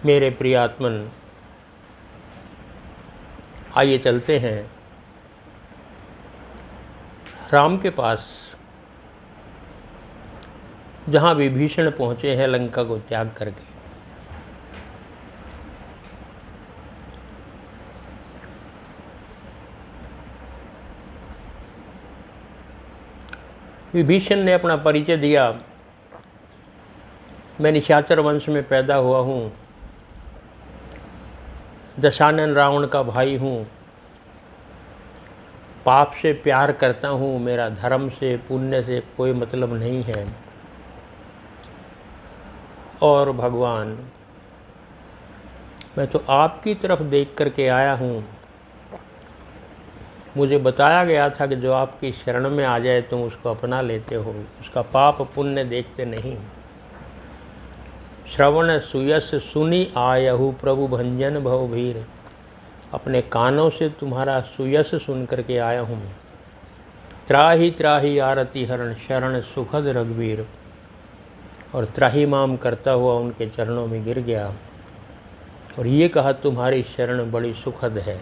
मेरे प्रियात्मन, आइए चलते हैं राम के पास, जहाँ विभीषण पहुँचे हैं लंका को त्याग करके। विभीषण ने अपना परिचय दिया, मैं निशाचर वंश में पैदा हुआ हूँ, दशानन रावण का भाई हूँ, पाप से प्यार करता हूँ, मेरा धर्म से पुण्य से कोई मतलब नहीं है। और भगवान, मैं तो आपकी तरफ देख करके आया हूँ। मुझे बताया गया था कि जो आपकी शरण में आ जाए तुम उसको अपना लेते हो, उसका पाप पुण्य देखते नहीं। श्रवण सुयस सुनी आयहु प्रभु भंजन भवभीर, अपने कानों से तुम्हारा सुयस सुन करके आया हूँ। त्राहि त्राहि आरती हरण शरण सुखद रघुवीर, और त्राहि माम करता हुआ उनके चरणों में गिर गया और ये कहा तुम्हारी शरण बड़ी सुखद है।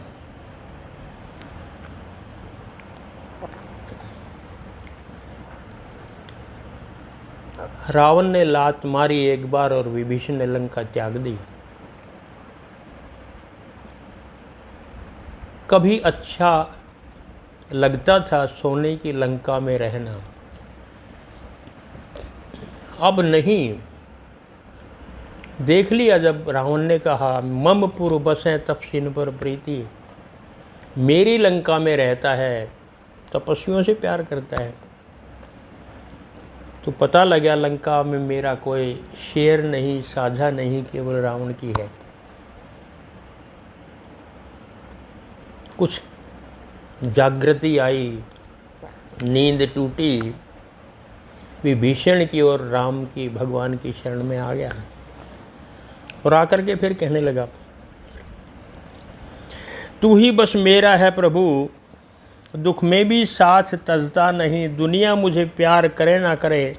रावण ने लात मारी एक बार और विभीषण ने लंका त्याग दी। कभी अच्छा लगता था सोने की लंका में रहना, अब नहीं। देख लिया जब रावण ने कहा मम पुर बसें तपसीन पर प्रीति, मेरी लंका में रहता है, तपस्वियों से प्यार करता है, तो पता लगा लंका में मेरा कोई शेयर नहीं, साझा नहीं, केवल रावण की है। कुछ जागृति आई, नींद टूटी, विभीषण की और राम की, भगवान की शरण में आ गया और आकर के फिर कहने लगा तू ही बस मेरा है प्रभु, दुख में भी साथ तजता नहीं, दुनिया मुझे प्यार करे ना करे,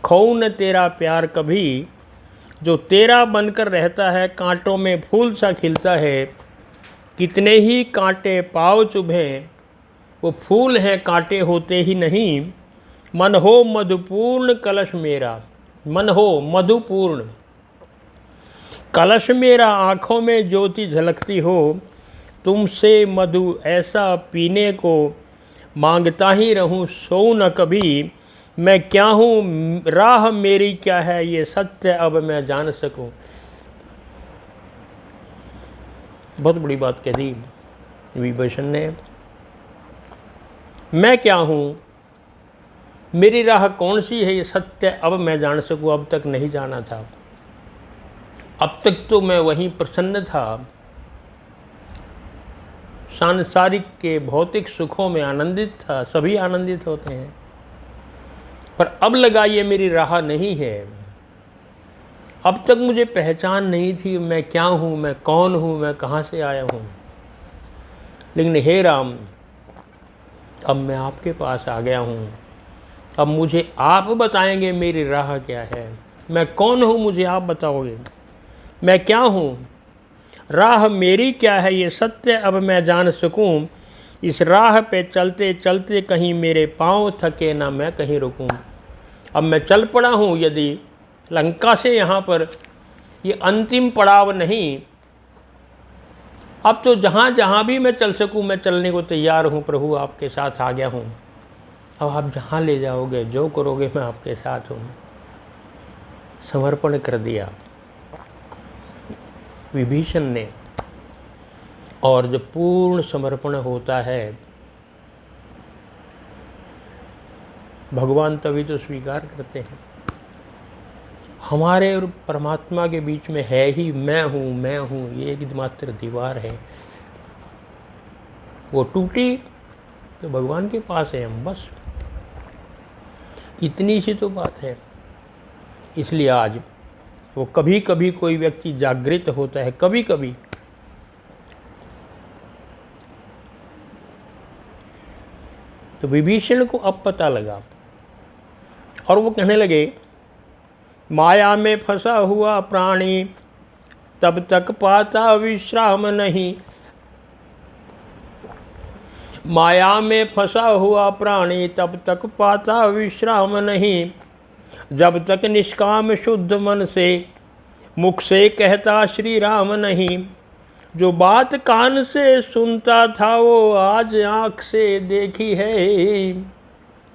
खोऊं न तेरा प्यार कभी। जो तेरा बनकर रहता है कांटों में फूल सा खिलता है, कितने ही कांटे पाव चुभें वो फूल हैं कांटे होते ही नहीं। मन हो मधुपूर्ण कलश मेरा, मन हो मधुपूर्ण कलश मेरा, आँखों में ज्योति झलकती हो, तुमसे मधु ऐसा पीने को मांगता ही रहूं सोऊं न कभी। मैं क्या हूँ, राह मेरी क्या है, ये सत्य अब मैं जान सकूं। बहुत बड़ी बात कह दी विभीषण ने। मैं क्या हूँ, मेरी राह कौन सी है, ये सत्य अब मैं जान सकूं। अब तक नहीं जाना था, अब तक तो मैं वहीं प्रसन्न था, सांसारिक के भौतिक सुखों में आनंदित था, सभी आनंदित होते हैं, पर अब लगा ये मेरी राह नहीं है। अब तक मुझे पहचान नहीं थी, मैं क्या हूँ, मैं कौन हूँ, मैं कहाँ से आया हूँ। लेकिन हे राम, अब मैं आपके पास आ गया हूँ, अब मुझे आप बताएंगे मेरी राह क्या है, मैं कौन हूँ मुझे आप बताओगे, मैं क्या हूँ, राह मेरी क्या है, ये सत्य अब मैं जान सकूं। इस राह पे चलते चलते कहीं मेरे पाँव थके ना मैं कहीं रुकूं। अब मैं चल पड़ा हूँ, यदि लंका से यहाँ पर ये अंतिम पड़ाव नहीं, अब तो जहाँ जहाँ भी मैं चल सकूँ मैं चलने को तैयार हूँ। प्रभु आपके साथ आ गया हूँ, अब आप जहाँ ले जाओगे जो करोगे मैं आपके साथ हूँ। समर्पण कर दिया विभीषण ने, और जब पूर्ण समर्पण होता है भगवान तभी तो स्वीकार करते हैं। हमारे और परमात्मा के बीच में है ही मैं हूँ, ये एकमात्र दीवार है। वो टूटी तो भगवान के पास है हम, बस इतनी सी तो बात है। इसलिए आज वो कभी कभी कोई व्यक्ति जागृत होता है, कभी कभी, तो विभीषण को अब पता लगा और वो कहने लगे माया में फंसा हुआ प्राणी तब तक पाता विश्राम नहीं। माया में फंसा हुआ प्राणी तब तक पाता विश्राम नहीं। जब तक निष्काम शुद्ध मन से मुख से कहता श्री राम नहीं। जो बात कान से सुनता था वो आज आँख से देखी है।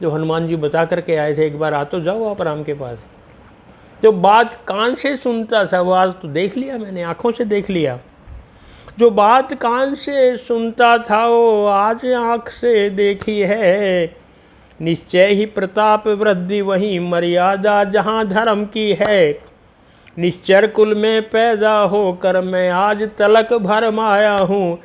जो हनुमान जी बता करके आए थे, एक बार आ तो जाओ आप राम के पास। जो बात कान से सुनता था वो आज तो देख लिया मैंने, आँखों से देख लिया। जो बात कान से सुनता था वो आज आँख से देखी है। निश्चय ही प्रताप वृद्धि वही मर्यादा जहाँ धर्म की है। निश्चर कुल में पैदा होकर मैं आज तलक भरमाया हूँ।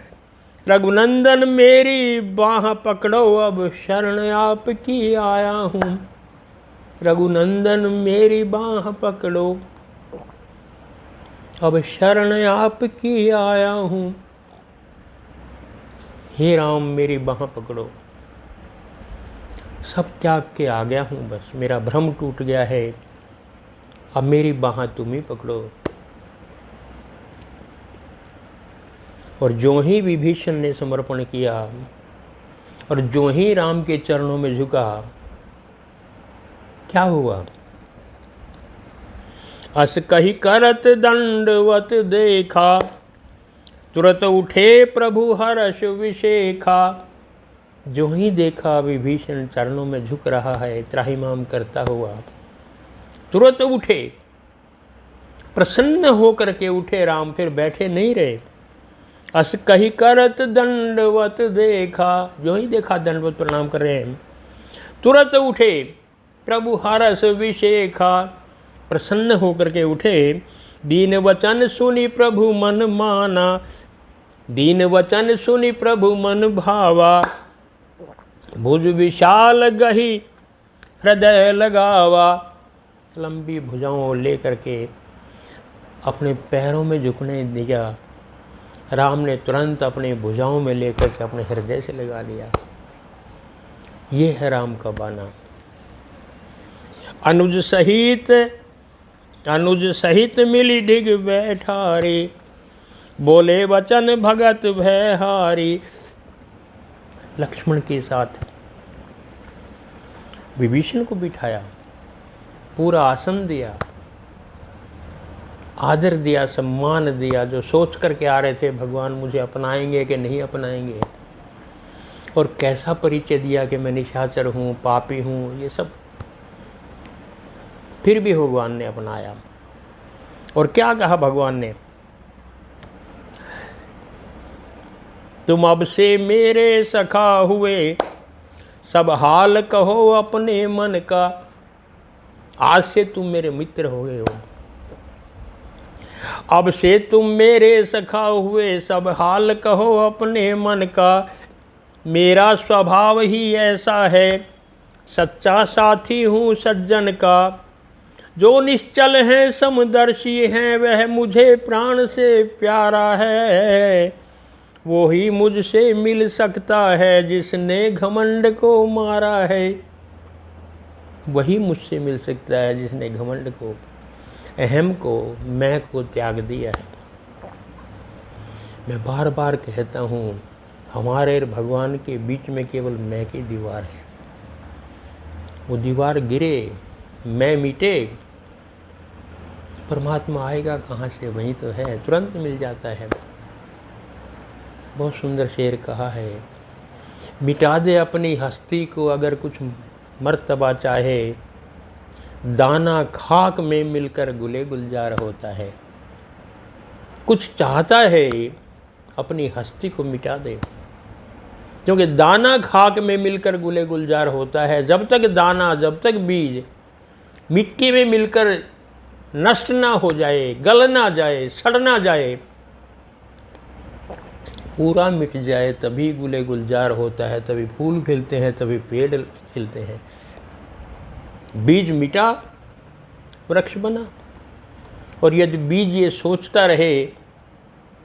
रघुनंदन मेरी बाह पकड़ो अब शरण आपकी आया हूँ। रघुनंदन मेरी बाह पकड़ो अब शरण आपकी आया हूँ। हे राम मेरी बाह पकड़ो, सब त्याग के आ गया हूँ, बस मेरा भ्रम टूट गया है, अब मेरी बाह तुम ही पकड़ो। और जो ही विभीषण ने समर्पण किया और जो ही राम के चरणों में झुका, क्या हुआ? अस कही करत दंडवत देखा, तुरत उठे प्रभु हर्ष विशेखा। जो ही देखा विभीषण चरणों में झुक रहा है, त्राहिमाम करता हुआ, तुरंत उठे, प्रसन्न होकर के उठे राम, फिर बैठे नहीं रहे। अस कही करत दंडवत देखा, जो ही देखा दंडवत प्रणाम कर रहे हैं, तुरंत उठे प्रभु हर्ष विशेखा, प्रसन्न होकर के उठे। दीन वचन सुनी प्रभु मन माना, दीन वचन सुनी प्रभु मन भावा। भुज विशाल गही हृदय लगावा। लंबी भुजाओं लेकर के अपने पैरों में झुकने दिया। राम ने तुरंत अपने भुजाओं में लेकर के अपने हृदय से लगा लिया। ये है राम का बाना। अनुज सहित मिली डिग बैठारी, बोले वचन भगत भयहारी। लक्ष्मण के साथ विभीषण को बिठाया, पूरा आसन दिया, आदर दिया, सम्मान दिया। जो सोच करके आ रहे थे भगवान मुझे अपनाएंगे कि नहीं अपनाएंगे, और कैसा परिचय दिया कि मैं निशाचर हूँ, पापी हूँ, ये सब फिर भी भगवान ने अपनाया। और क्या कहा भगवान ने? तुम अब से मेरे सखा हुए, सब हाल कहो अपने मन का। आज से तुम मेरे मित्र हो गए हो। अब से तुम मेरे सखा हुए, सब हाल कहो अपने मन का। मेरा स्वभाव ही ऐसा है, सच्चा साथी हूँ सज्जन का। जो निश्चल हैं समदर्शी हैं, वह मुझे प्राण से प्यारा है। वो ही मुझसे मिल सकता है जिसने घमंड को मारा है। वही मुझसे मिल सकता है जिसने घमंड को, अहम को, मैं को त्याग दिया है। मैं बार बार कहता हूँ, हमारे और भगवान के बीच में केवल मैं की दीवार है। वो दीवार गिरे, मैं मिटे, परमात्मा आएगा कहाँ से? वहीं तो है, तुरंत मिल जाता है। बहुत सुंदर शेर कहा है, मिटा दे अपनी हस्ती को अगर कुछ मर्तबा चाहे, दाना खाक में मिलकर गुले गुलजार होता है। कुछ चाहता है अपनी हस्ती को मिटा दे, क्योंकि दाना खाक में मिलकर गुले गुलजार होता है। जब तक दाना, जब तक बीज मिट्टी में मिलकर नष्ट ना हो जाए, गल ना जाए, सड़ ना जाए, पूरा मिट जाए, तभी गुले गुलजार होता है, तभी फूल खिलते हैं, तभी पेड़ खिलते हैं। बीज मिटा, वृक्ष बना। और यदि बीज ये सोचता रहे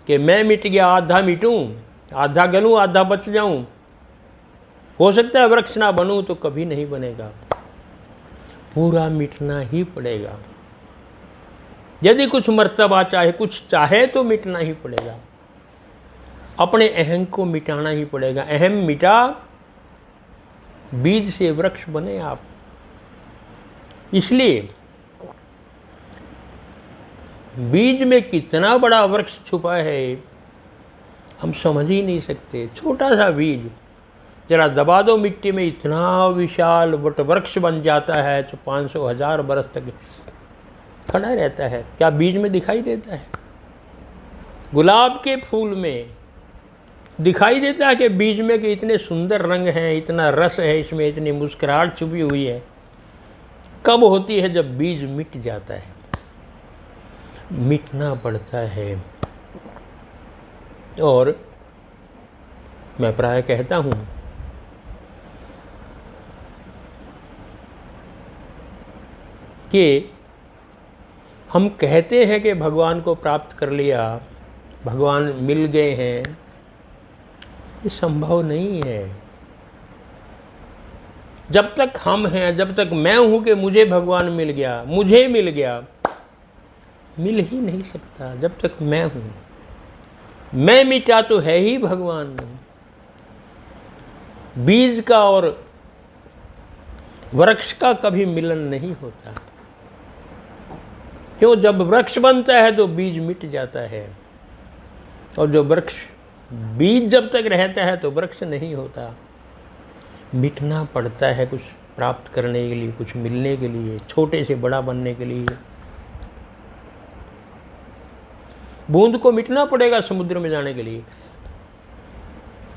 कि मैं मिट गया, आधा मिटूं, आधा गलूं, आधा बच जाऊं, हो सकता है वृक्ष ना बनूं, तो कभी नहीं बनेगा। पूरा मिटना ही पड़ेगा। यदि कुछ मर्तबा चाहे, कुछ चाहे तो मिटना ही पड़ेगा, अपने अहम को मिटाना ही पड़ेगा। अहम मिटा, बीज से वृक्ष बने आप। इसलिए बीज में कितना बड़ा वृक्ष छुपा है हम समझ ही नहीं सकते। छोटा सा बीज जरा दबा दो मिट्टी में, इतना विशाल वट वृक्ष बन जाता है, तो 500,000 बरस तक खड़ा रहता है। क्या बीज में दिखाई देता है? गुलाब के फूल में दिखाई देता है कि बीज में कि इतने सुंदर रंग हैं, इतना रस है इसमें, इतनी मुस्कुराहट छुपी हुई है। कब होती है? जब बीज मिट जाता है, मिटना पड़ता है। और मैं प्राय कहता हूँ कि हम कहते हैं कि भगवान को प्राप्त कर लिया, भगवान मिल गए हैं, ये संभव नहीं है। जब तक हम हैं, जब तक मैं हूं कि मुझे भगवान मिल गया, मुझे मिल गया, मिल ही नहीं सकता जब तक मैं हूं। मैं मिटा तो है ही भगवान। बीज का और वृक्ष का कभी मिलन नहीं होता। क्यों? जब वृक्ष बनता है तो बीज मिट जाता है, और जो वृक्ष, बीज जब तक रहता है तो वृक्ष नहीं होता। मिटना पड़ता है कुछ प्राप्त करने के लिए, कुछ मिलने के लिए, छोटे से बड़ा बनने के लिए। बूंद को मिटना पड़ेगा समुद्र में जाने के लिए।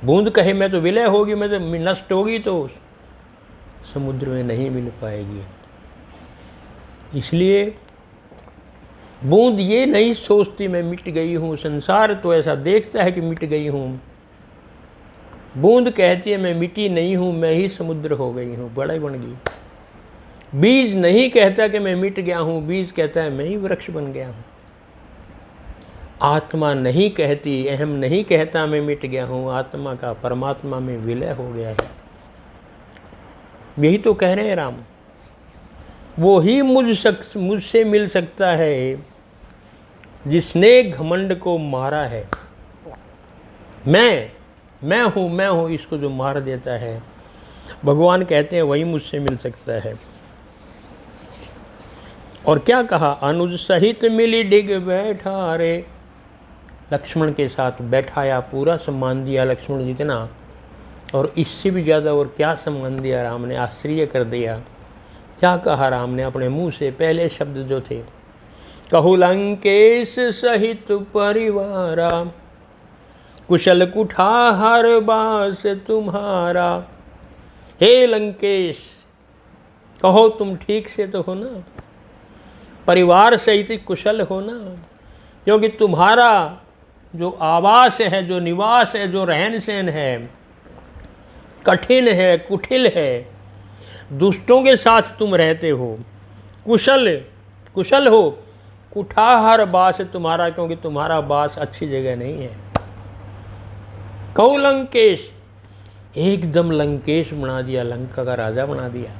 बूंद कहे मैं तो विलय होगी, मैं तो नष्ट होगी, तो समुद्र में नहीं मिल पाएगी। इसलिए बूंद ये नहीं सोचती मैं मिट गई हूँ, संसार तो ऐसा देखता है कि मिट गई हूँ। बूंद कहती है मैं मिटी नहीं हूँ, मैं ही समुद्र हो गई हूँ, बड़ा बन गई। बीज नहीं कहता कि मैं मिट गया हूँ, बीज कहता है मैं ही वृक्ष बन गया हूँ। आत्मा नहीं कहती, अहम नहीं कहता मैं मिट गया हूँ, आत्मा का परमात्मा में विलय हो गया है। यही तो कह रहे हैं राम। वो ही मुझसे मिल सकता है जिसने घमंड को मारा है। मैं हूँ इसको जो मार देता है, भगवान कहते हैं वही मुझसे मिल सकता है। और क्या कहा? अनुज सहित मिली डिग बैठा रे। लक्ष्मण के साथ बैठाया, पूरा सम्मान दिया लक्ष्मण जितना, और इससे भी ज़्यादा और क्या सम्मान दिया राम ने, आश्चर्य कर दिया। क्या कहा राम ने अपने मुंह से? पहले शब्द जो थे, कहु लंकेश सहित परिवारा, कुशल कुठार बास तुम्हारा। हे लंकेश, कहो तुम ठीक से तो हो ना, परिवार सहित कुशल हो ना, क्योंकि तुम्हारा जो आवास है, जो निवास है, जो रहन सहन है, कठिन है, कुटिल है। दुष्टों के साथ तुम रहते हो, कुशल हो। कुठार बास तुम्हारा, क्योंकि तुम्हारा बास अच्छी जगह नहीं है। कहु लंकेश, एकदम लंकेश बना दिया, लंका का राजा बना दिया।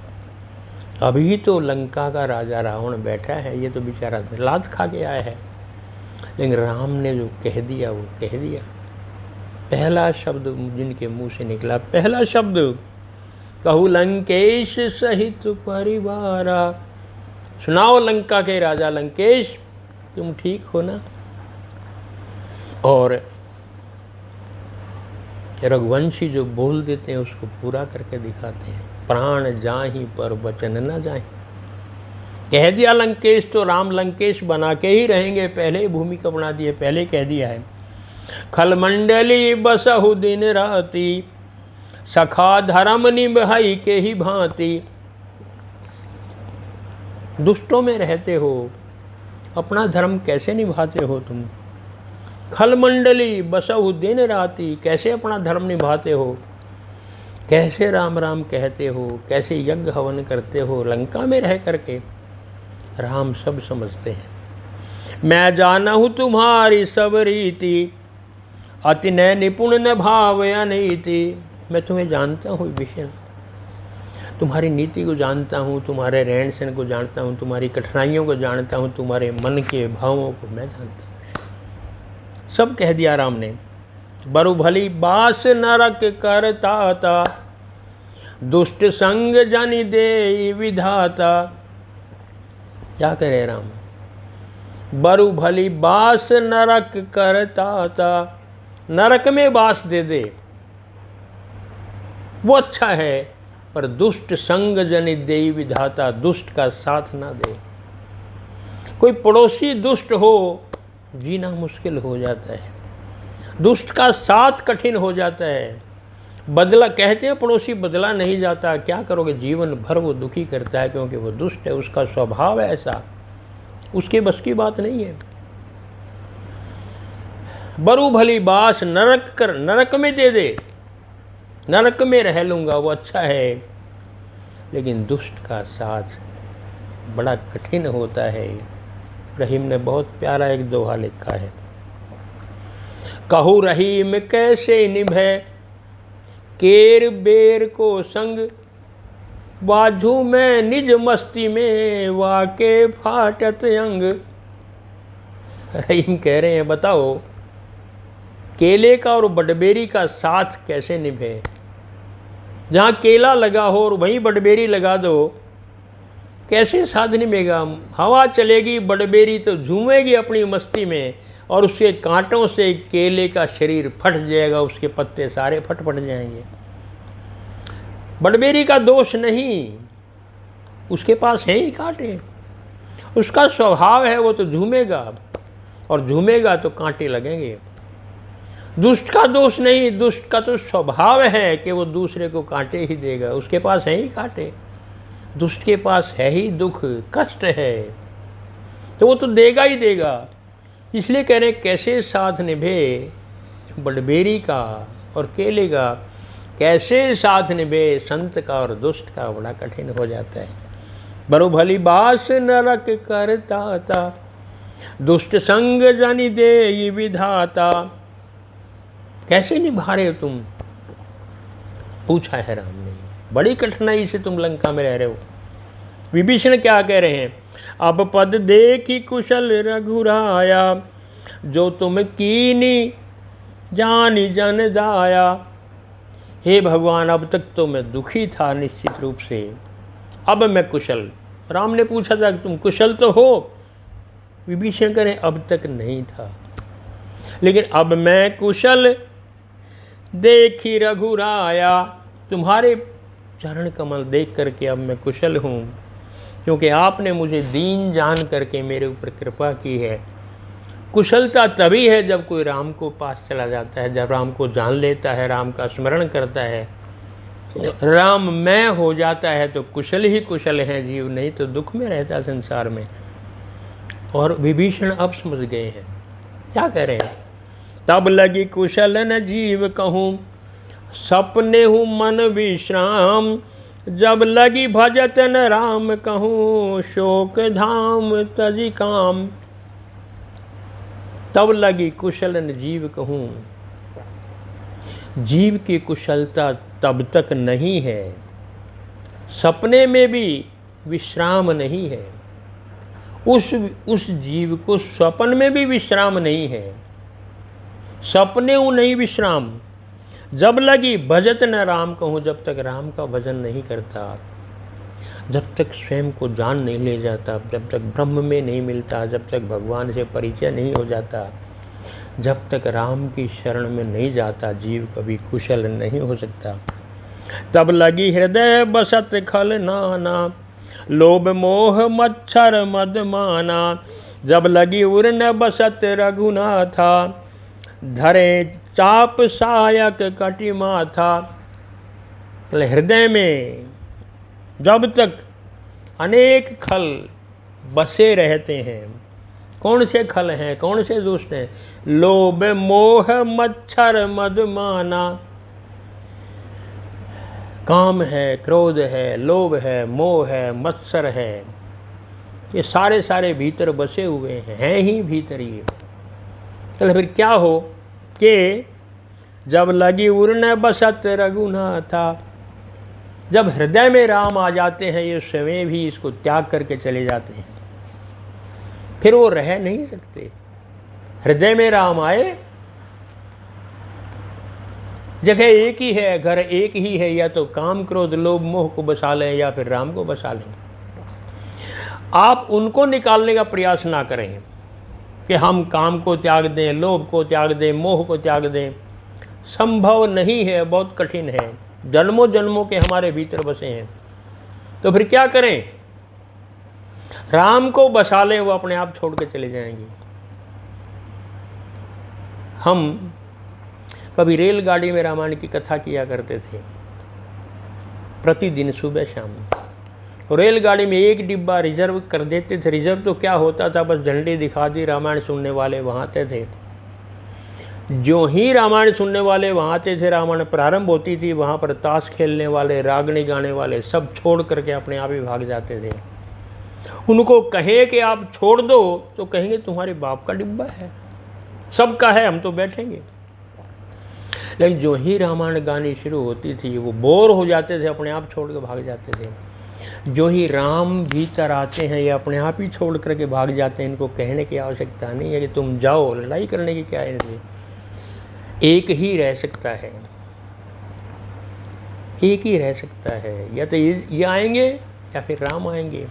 अभी तो लंका का राजा रावण बैठा है, ये तो बेचारा लात खा के आया है, लेकिन राम ने जो कह दिया वो कह दिया। पहला शब्द जिनके मुंह से निकला, पहला शब्द, कहु लंकेश सहित परिवारा। सुनाओ लंका के राजा लंकेश, तुम ठीक हो ना? और रघुवंशी जो बोल देते हैं उसको पूरा करके दिखाते हैं। प्राण जाहि पर वचन न जाहि। कह दिया लंकेश तो राम लंकेश बना के ही रहेंगे, पहले ही भूमिका बना दी है, पहले कह दिया है। खलमंडली बसहु दिन राति, सखा धर्म निभाई के ही भांति। दुष्टों में रहते हो, अपना धर्म कैसे निभाते हो तुम? खलमंडली बसहु दिन राति, कैसे अपना धर्म निभाते हो? कैसे राम राम कहते हो? कैसे यज्ञ हवन करते हो लंका में रह करके? राम सब समझते हैं। मैं जानहु तुम्हारी सब रीति, अति न निपुण न भाव अनीति। मैं तुम्हें जानता हूँ विषय, तुम्हारी नीति को जानता हूँ, तुम्हारे रहन सहन को जानता हूँ, तुम्हारी कठिनाइयों को जानता हूँ, तुम्हारे मन के भावों को मैं जानता हूँ। सब कह दिया राम ने। बरु भली बास नरक करता था, दुष्ट संग जनि दे विधाता। क्या करे राम? बरु भली बास नरक करता था, नरक में बास दे दे वो अच्छा है, पर दुष्ट संग जनि देई विधाता, दुष्ट का साथ ना दे। कोई पड़ोसी दुष्ट हो जीना मुश्किल हो जाता है, दुष्ट का साथ कठिन हो जाता है। बदला कहते हैं पड़ोसी बदला नहीं जाता, क्या करोगे, जीवन भर वो दुखी करता है, क्योंकि वो दुष्ट है, उसका स्वभाव है ऐसा, उसके बस की बात नहीं है। बरु भली बास नरक कर, नरक में दे दे, नरक में रह लूँगा वो अच्छा है, लेकिन दुष्ट का साथ बड़ा कठिन होता है। रहीम ने बहुत प्यारा एक दोहा लिखा है। कहूँ रहीम कैसे निभे केर बेर को संग, बाजू में निज मस्ती में वाके फाटत अंग। रहीम कह रहे हैं बताओ केले का और बडबेरी का साथ कैसे निभे। जहाँ केला लगा हो और वहीं बडबेरी लगा दो, कैसे साथ निभेगा। हवा चलेगी, बडबेरी तो झूमेगी अपनी मस्ती में, और उसके कांटों से केले का शरीर फट जाएगा, उसके पत्ते सारे फट जाएंगे। बडबेरी का दोष नहीं, उसके पास है ही कांटे, उसका स्वभाव है, वो तो झूमेगा, और झूमेगा तो कांटे लगेंगे। दुष्ट का दोष नहीं, दुष्ट का तो स्वभाव है कि वो दूसरे को कांटे ही देगा, उसके पास है ही कांटे, दुष्ट के पास है ही दुख कष्ट है, तो वो तो देगा ही देगा। इसलिए कह रहे हैं कैसे साथ निभे बडबेरी का और केले का, कैसे साथ निभे संत का और दुष्ट का, बड़ा कठिन हो जाता है। बरु भली बास नरक करता था, दुष्ट संग जनि दे विधाता। कैसे निभा रहे हो तुम, पूछा है राम ने। बड़ी कठिनाई से तुम लंका में रह रहे हो। विभीषण क्या कह रहे हैं? अब पद देखी कुशल रघुराया, जो तुम कीनी जानी जन दाया। हे भगवान, अब तक तो मैं दुखी था निश्चित रूप से, अब मैं कुशल। राम ने पूछा था कि तुम कुशल तो हो? विभीषण करें अब तक नहीं था, लेकिन अब मैं कुशल देखी रघुराया। तुम्हारे चरण कमल देख करके अब मैं कुशल हूँ, क्योंकि आपने मुझे दीन जान करके मेरे ऊपर कृपा की है। कुशलता तभी है जब कोई राम को पास चला जाता है, जब राम को जान लेता है, राम का स्मरण करता है, राम मैं हो जाता है, तो कुशल ही कुशल है जीव, नहीं तो दुख में रहता संसार में। और विभीषण अब समझ गए हैं, क्या कह रहे हैं? तब लगी कुशल न जीव कहूँ, सपने हूँ मन विश्राम। जब लगी भजत न राम कहूँ, शोक धाम तजी काम। तब लगी कुशल न जीव कहूँ, जीव की कुशलता तब तक नहीं है, सपने में भी विश्राम नहीं है। उस जीव को स्वप्न में भी विश्राम नहीं है, सपने ऊ नहीं विश्राम। जब लगी भजत न राम कहूँ, जब तक राम का भजन नहीं करता, जब तक स्वयं को जान नहीं ले जाता, जब तक ब्रह्म में नहीं मिलता, जब तक भगवान से परिचय नहीं हो जाता, जब तक राम की शरण में नहीं जाता, जीव कभी कुशल नहीं हो सकता। तब लगी हृदय बसत खल नाना, लोभ मोह मच्छर मदमाना। जब लगी उर न बसत रघुनाथा, धरे चाप सायक कटिमा था। हृदय में जब तक अनेक खल बसे रहते हैं, कौन से खल हैं, कौन से दुष्ट हैं? लोभ मोह मच्छर मदमाना। काम है, क्रोध है, लोभ है, मोह है, मत्सर है, ये सारे भीतर बसे हुए हैं ही भीतर ये। चलो फिर क्या हो कि जब लगी उड़ने बसत रघुनाथा, जब हृदय में राम आ जाते हैं ये स्वयं भी इसको त्याग करके चले जाते हैं, फिर वो रह नहीं सकते। हृदय में राम आए, जगह एक ही है, घर एक ही है, या तो काम क्रोध लोभ मोह को बसा लें या फिर राम को बसा लें। आप उनको निकालने का प्रयास ना करें कि हम काम को त्याग दें, लोभ को त्याग दें, मोह को त्याग दें। संभव नहीं है, बहुत कठिन है, जन्मों जन्मों के हमारे भीतर बसे हैं। तो फिर क्या करें? राम को बसा लें, वो अपने आप छोड़ के चले जाएंगे। हम कभी रेलगाड़ी में रामायण की कथा किया करते थे, प्रतिदिन सुबह शाम। रेलगाड़ी में एक डिब्बा रिजर्व कर देते थे। रिजर्व तो क्या होता था, बस झंडी दिखा दी, रामायण सुनने वाले वहाँ आते थे। जो ही रामायण सुनने वाले वहाँ आते थे, रामायण प्रारंभ होती थी, वहाँ पर ताश खेलने वाले, रागनी गाने वाले सब छोड़ करके अपने आप ही भाग जाते थे। उनको कहें कि आप छोड़ दो तो कहेंगे तुम्हारे बाप का डिब्बा है, सबका है, हम तो बैठेंगे। लेकिन जो ही रामायण गानी शुरू होती थी, वो बोर हो जाते थे, अपने आप छोड़ के भाग जाते थे। जो ही राम भीतर आते हैं, ये अपने आप ही छोड़ करके भाग जाते हैं। इनको कहने की आवश्यकता नहीं है कि तुम जाओ, लड़ाई करने की क्या है इनसे। एक ही रह सकता है, एक ही रह सकता है, या तो ये आएंगे या फिर राम आएंगे।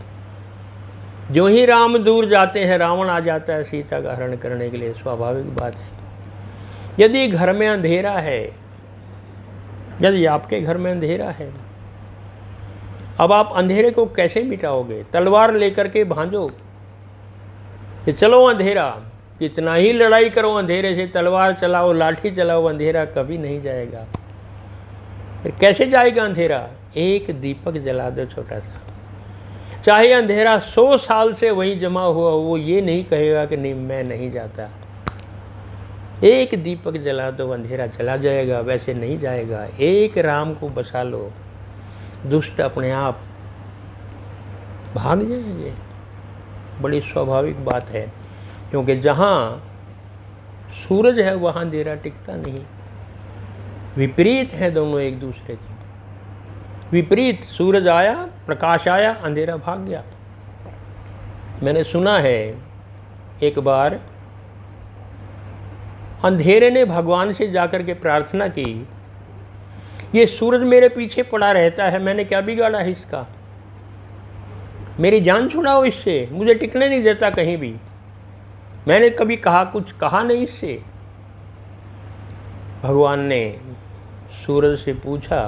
जो ही राम दूर जाते हैं, रावण आ जाता है सीता का हरण करने के लिए, स्वाभाविक बात है। यदि घर में अंधेरा है, यदि आपके घर में अंधेरा है, अब आप अंधेरे को कैसे मिटाओगे? तलवार लेकर के भांजो कि चलो अंधेरा, कितना ही लड़ाई करो अंधेरे से, तलवार चलाओ, लाठी चलाओ, अंधेरा कभी नहीं जाएगा। फिर कैसे जाएगा अंधेरा? एक दीपक जला दो छोटा सा, चाहे अंधेरा 100 साल से वहीं जमा हुआ, वो ये नहीं कहेगा कि नहीं मैं नहीं जाता। एक दीपक जला दो, अंधेरा चला जाएगा, वैसे नहीं जाएगा। एक राम को बसा लो, दुष्ट अपने आप भाग जाएंगे। बड़ी स्वाभाविक बात है, क्योंकि जहाँ सूरज है वहाँ अंधेरा टिकता नहीं। विपरीत है दोनों एक दूसरे के, विपरीत। सूरज आया, प्रकाश आया, अंधेरा भाग गया। मैंने सुना है एक बार अंधेरे ने भगवान से जाकर के प्रार्थना की, ये सूरज मेरे पीछे पड़ा रहता है, मैंने क्या बिगाड़ा है इसका, मेरी जान छुड़ाओ इससे, मुझे टिकने नहीं देता कहीं भी, मैंने कभी कुछ कहा नहीं इससे। भगवान ने सूरज से पूछा,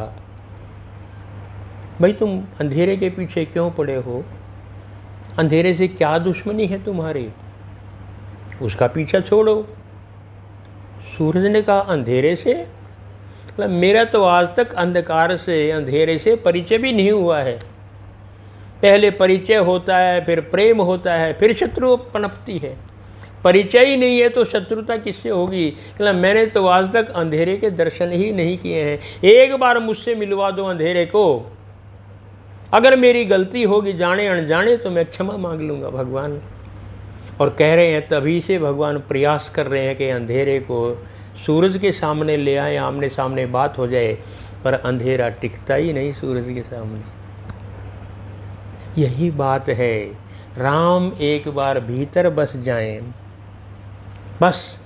भाई तुम अंधेरे के पीछे क्यों पड़े हो? अंधेरे से क्या दुश्मनी है तुम्हारी? उसका पीछा छोड़ो। सूरज ने कहा अंधेरे से? मतलब मेरा तो आज तक अंधकार से, अंधेरे से परिचय भी नहीं हुआ है। पहले परिचय होता है, फिर प्रेम होता है, फिर शत्रु पनपती है। परिचय ही नहीं है तो शत्रुता किससे होगी? मतलब मैंने तो आज तक अंधेरे के दर्शन ही नहीं किए हैं। एक बार मुझसे मिलवा दो अंधेरे को, अगर मेरी गलती होगी जाने अनजाने तो मैं क्षमा मांग लूँगा भगवान। और कह रहे हैं तभी से भगवान प्रयास कर रहे हैं कि अंधेरे को सूरज के सामने ले आए, आमने सामने बात हो जाए, पर अंधेरा टिकता ही नहीं सूरज के सामने। यही बात है, राम एक बार भीतर बस जाएं, बस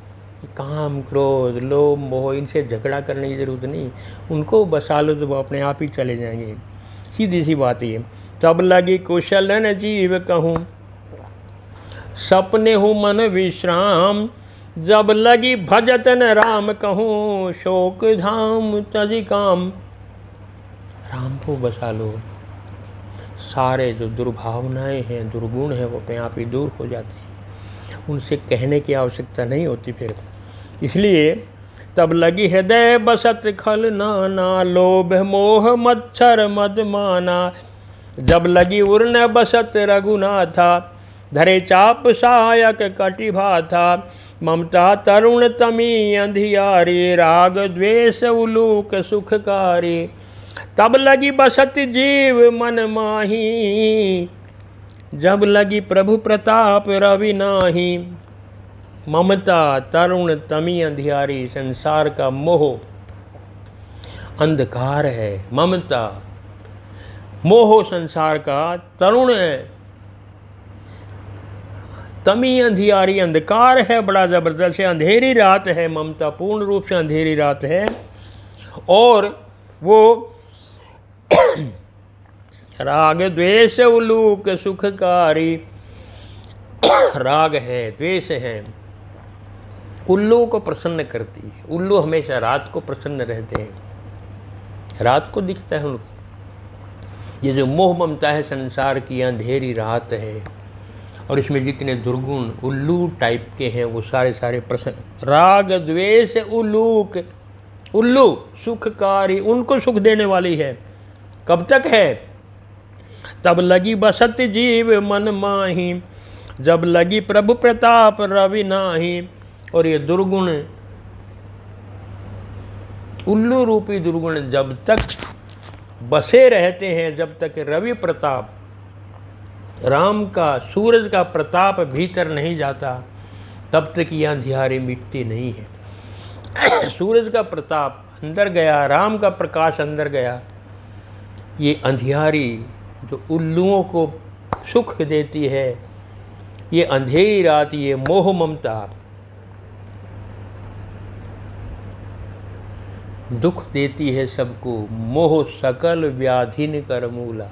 काम क्रोध लोभ मोह इनसे झगड़ा करने की जरूरत नहीं, उनको बसा लो तो वो अपने आप ही चले जाएंगे। सीधी सी बात है। तब लगी कुशल न जीव कहूँ, सपने हूँ मन विश्राम, जब लगी भजतन राम कहूँ, शोक धाम तजी काम। राम को बसा लो, सारे जो दुर्भावनाएं हैं, दुर्गुण हैं, वो अपने आप ही दूर हो जाते हैं, उनसे कहने की आवश्यकता नहीं होती फिर। इसलिए तब लगी हृदय बसत खल नाना, लोभ मोह मच्छर मद माना, जब लगी उर्न बसत रघुनाथा, धरे चाप सहायक कटिभा था, ममता तरुण तमी अंधियारी, राग द्वेष उलूक सुखकारी, तब लगी बसत जीव मन माही, जब लगी प्रभु प्रताप रवि नाही, ममता तरुण तमी अंधियारी। संसार का मोह अंधकार है, ममता मोह संसार का तरुण तमी अंधियारी अंधकार है बड़ा ज़बरदस्त है, अंधेरी रात है, ममता पूर्ण रूप से अंधेरी रात है। और वो राग द्वेष उलूक सुखकारी, राग है, द्वेष है, उल्लू को प्रसन्न करती है। उल्लू हमेशा रात को प्रसन्न रहते हैं, रात को दिखता है उनको। ये जो मोह ममता है संसार की अंधेरी रात है, और इसमें जितने दुर्गुण उल्लू टाइप के हैं वो सारे सारे प्रसन्न। राग द्वेष उल्लूक, उल्लू सुखकारी, उनको सुख देने वाली है। कब तक है? तब लगी बसत जीव मन माही, जब लगी प्रभु प्रताप रवि नाही। और ये दुर्गुण, उल्लू रूपी दुर्गुण जब तक बसे रहते हैं, जब तक रवि प्रताप, राम का सूरज का प्रताप भीतर नहीं जाता, तब तक ये अंधियारे मिटती नहीं है। सूरज का प्रताप अंदर गया, राम का प्रकाश अंदर गया, ये अंधियारी जो उल्लुओं को सुख देती है, ये अंधेरी रात, ये मोह ममता दुख देती है सबको। मोह सकल व्याधिन कर मूला,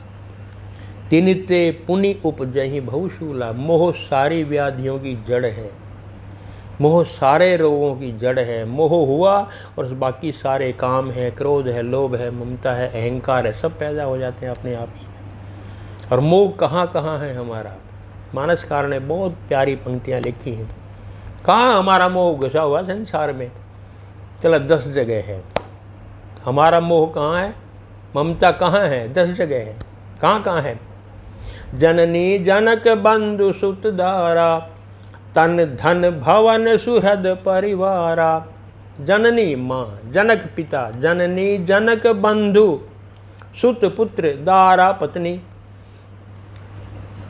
तिनिते पुनि उपजहि बहुशूला। मोह सारी व्याधियों की जड़ है, मोह सारे रोगों की जड़ है। मोह हुआ और बाकी सारे काम है, क्रोध है, लोभ है, ममता है, अहंकार है, सब पैदा हो जाते हैं अपने आप ही। और मोह कहाँ कहाँ है हमारा? मानसकार ने बहुत प्यारी पंक्तियाँ लिखी हैं। कहाँ हमारा मोह घुसा हुआ संसार में? चलो 10 जगह है। हमारा मोह कहाँ है? ममता कहाँ है? 10 जगह है। कहाँ कहाँ है? जननी जनक बंधु सुत दारा, तन धन भवन सुहृद परिवारा। जननी माँ, जनक पिता, जननी जनक बंधु, सुत पुत्र, दारा पत्नी।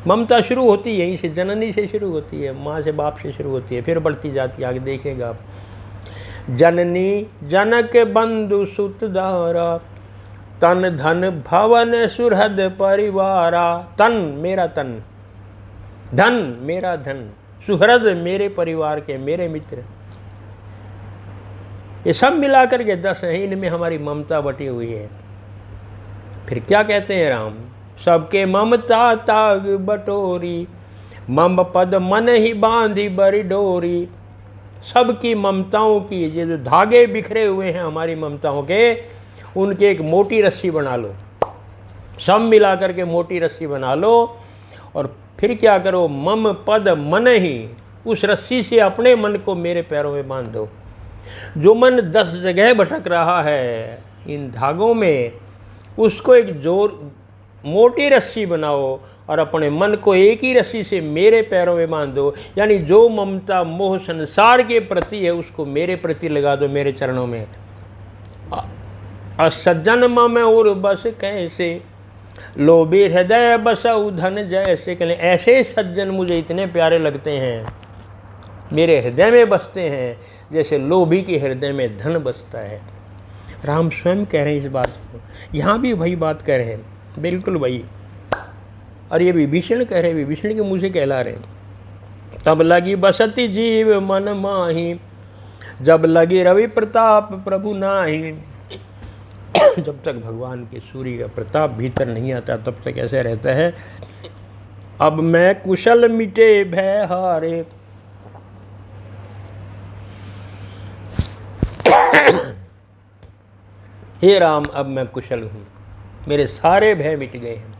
ममता शुरू होती है यहीं से, जननी से शुरू होती है, माँ से बाप से शुरू होती है, फिर बढ़ती जाती है, आगे देखेगा आप। जननी जनक बंधु सुत दारा, तन धन भवन सुहृद परिवारा। तन मेरा तन, धन मेरा धन, सुहृद मेरे परिवार के, मेरे मित्र, ये सब मिलाकर के 10 हैं। इनमें हमारी ममता बटी हुई है। फिर क्या कहते हैं राम? सबके ममता ताग बटोरी, मम पद मन ही बांधी बड़ी डोरी। सबकी ममताओं की ये जो धागे बिखरे हुए हैं हमारी ममताओं के, उनके एक मोटी रस्सी बना लो, सब मिला करके मोटी रस्सी बना लो। और फिर क्या करो? मम पद मन ही, उस रस्सी से अपने मन को मेरे पैरों में बांध दो। जो मन 10 जगह भटक रहा है इन धागों में, उसको एक जोर मोटी रस्सी बनाओ और अपने मन को एक ही रस्सी से मेरे पैरों में बांध दो। यानी जो ममता मोह संसार के प्रति है उसको मेरे प्रति लगा दो, मेरे चरणों में। असज्जन मम और बस कैसे, लोभी हृदय बसउ धन जैसे। कहले ऐसे सज्जन मुझे इतने प्यारे लगते हैं, मेरे हृदय में बसते हैं, जैसे लोभी के हृदय में धन बसता है। राम स्वयं कह रहे हैं इस बात को, यहाँ भी वही बात कह रहे हैं, बिल्कुल वही। और ये विभीषण कह रहे हैं, विभीषण के मुँह से कहला रहे हैं। तब लगी बसती जीव मन माही, जब लगी रवि प्रताप प्रभु नाही। जब तक भगवान के सूर्य का प्रताप भीतर नहीं आता तब तक ऐसे रहता है। अब मैं कुशल मिटे भय हारे, हे राम अब मैं कुशल हूँ, मेरे सारे भय मिट गए हैं।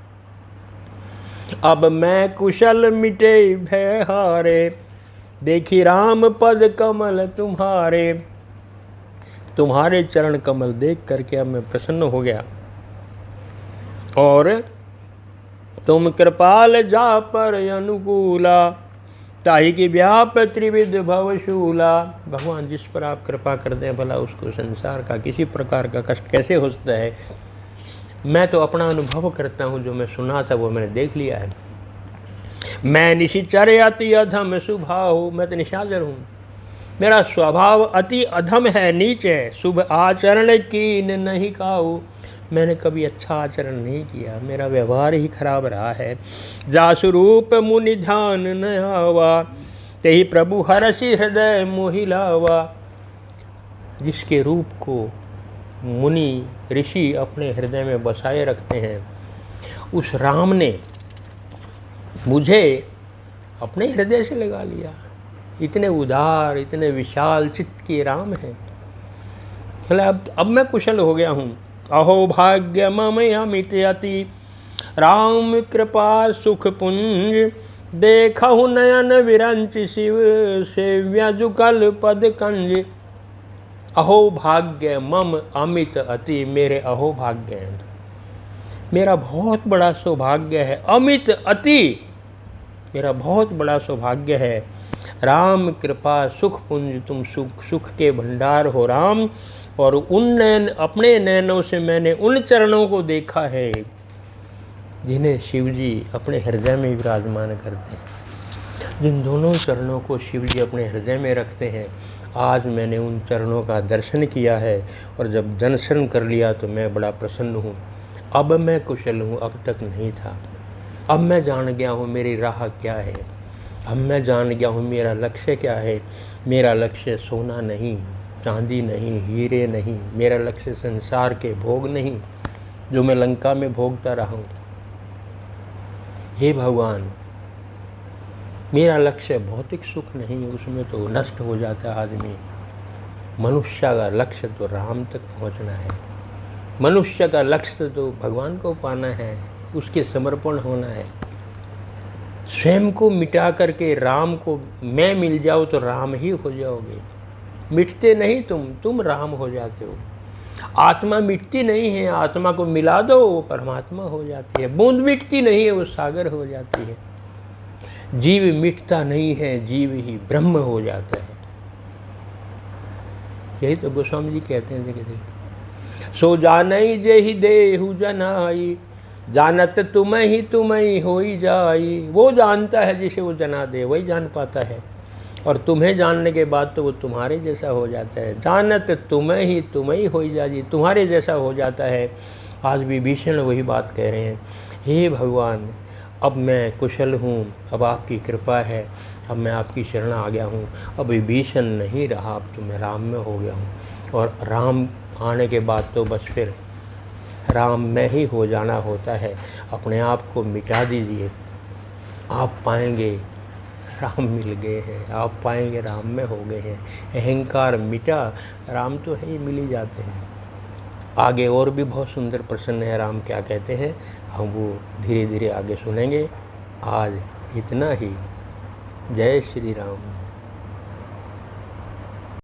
अब मैं कुशल मिटे भय हारे, देखी राम पद कमल तुम्हारे। तुम्हारे चरण कमल देख करके अब मैं प्रसन्न हो गया। और तुम कृपाल जा पर अनुकूला, ताहि की व्याप त्रिविध भवशूला। भगवान जिस पर आप कृपा कर दें भला उसको संसार का किसी प्रकार का कष्ट कैसे हो सकता है। मैं तो अपना अनुभव करता हूँ, जो मैं सुना था वो मैंने देख लिया है। मैं निशिचर अति अधम स्वभाव, मैं तो निशाचर हूँ, मेरा स्वभाव अति अधम है, नीच है। शुभ आचरण कीन नहीं काऊ, मैंने कभी अच्छा आचरण नहीं किया, मेरा व्यवहार ही खराब रहा है। जासु रूप मुनि ध्यान न आवा, तेहि प्रभु हरषि हृदय मोहि लावा। जिसके रूप को मुनि ऋषि अपने हृदय में बसाए रखते हैं, उस राम ने मुझे अपने हृदय से लगा लिया। इतने उदार, इतने विशाल चित्त के राम हैं। चले अब मैं कुशल हो गया हूँ। अहो भाग्य मम अमित अति, राम कृपा सुख पुंज। देखहु नयन विरंच शिव, सेव्य जुगल पद कंज। अहो भाग्य मम अमित अति, मेरे अहो भाग्य हैं, मेरा बहुत बड़ा सौभाग्य है। अमित अति, मेरा बहुत बड़ा सौभाग्य है। राम कृपा सुख पुंज, तुम सुख के भंडार हो राम। और अपने नैनों से मैंने उन चरणों को देखा है जिन्हें शिव जी अपने हृदय में विराजमान करते हैं। जिन दोनों चरणों को शिव जी अपने हृदय में रखते हैं, आज मैंने उन चरणों का दर्शन किया है। और जब दर्शन कर लिया तो मैं बड़ा प्रसन्न हूँ। अब मैं कुशल हूँ, अब तक नहीं था। अब मैं जान गया हूँ मेरी राह क्या है। अब मैं जान गया हूँ मेरा लक्ष्य क्या है। मेरा लक्ष्य सोना नहीं, चांदी नहीं, हीरे नहीं। मेरा लक्ष्य संसार के भोग नहीं जो मैं लंका में भोगता रहा हूँ। हे भगवान, मेरा लक्ष्य भौतिक सुख नहीं, उसमें तो नष्ट हो जाता है आदमी। मनुष्य का लक्ष्य तो राम तक पहुँचना है। मनुष्य का लक्ष्य तो भगवान को पाना है, उसके समर्पण होना है। स्वयं को मिटा करके राम को मैं मिल जाओ तो राम ही हो जाओगे। मिटते नहीं तुम राम हो जाते हो। आत्मा मिटती नहीं है, आत्मा को मिला दो वो परमात्मा हो जाती है। बूंद मिटती नहीं है, वो सागर हो जाती है। जीव मिटता नहीं है, जीव ही ब्रह्म हो जाता है। यही तो गोस्वामी जी कहते हैं जगह सो जानई जेहि देहु जनाई, जानत तुम्हें होई जाई। वो जानता है जिसे वो जना दे, वही जान पाता है। और तुम्हें जानने के बाद तो वो तुम्हारे जैसा हो जाता है। जानत तुम्हें होई जाई, तुम्हारे जैसा हो जाता है। आज विभीषण वही बात कह रहे हैं। हे भगवान, अब मैं कुशल हूँ, अब आपकी कृपा है, अब मैं आपकी शरण आ गया हूँ। अब विभीषण नहीं रहा, अब तो मैं राम में हो गया हूँ। और राम आने के बाद तो बस फिर राम में ही हो जाना होता है। अपने आप को मिटा दीजिए, आप पाएंगे राम मिल गए हैं। आप पाएंगे राम में हो गए हैं। अहंकार मिटा, राम तो है ही, मिल ही जाते हैं। आगे और भी बहुत सुंदर प्रश्न है, राम क्या कहते हैं, हम वो धीरे धीरे आगे सुनेंगे। आज इतना ही। जय श्री राम।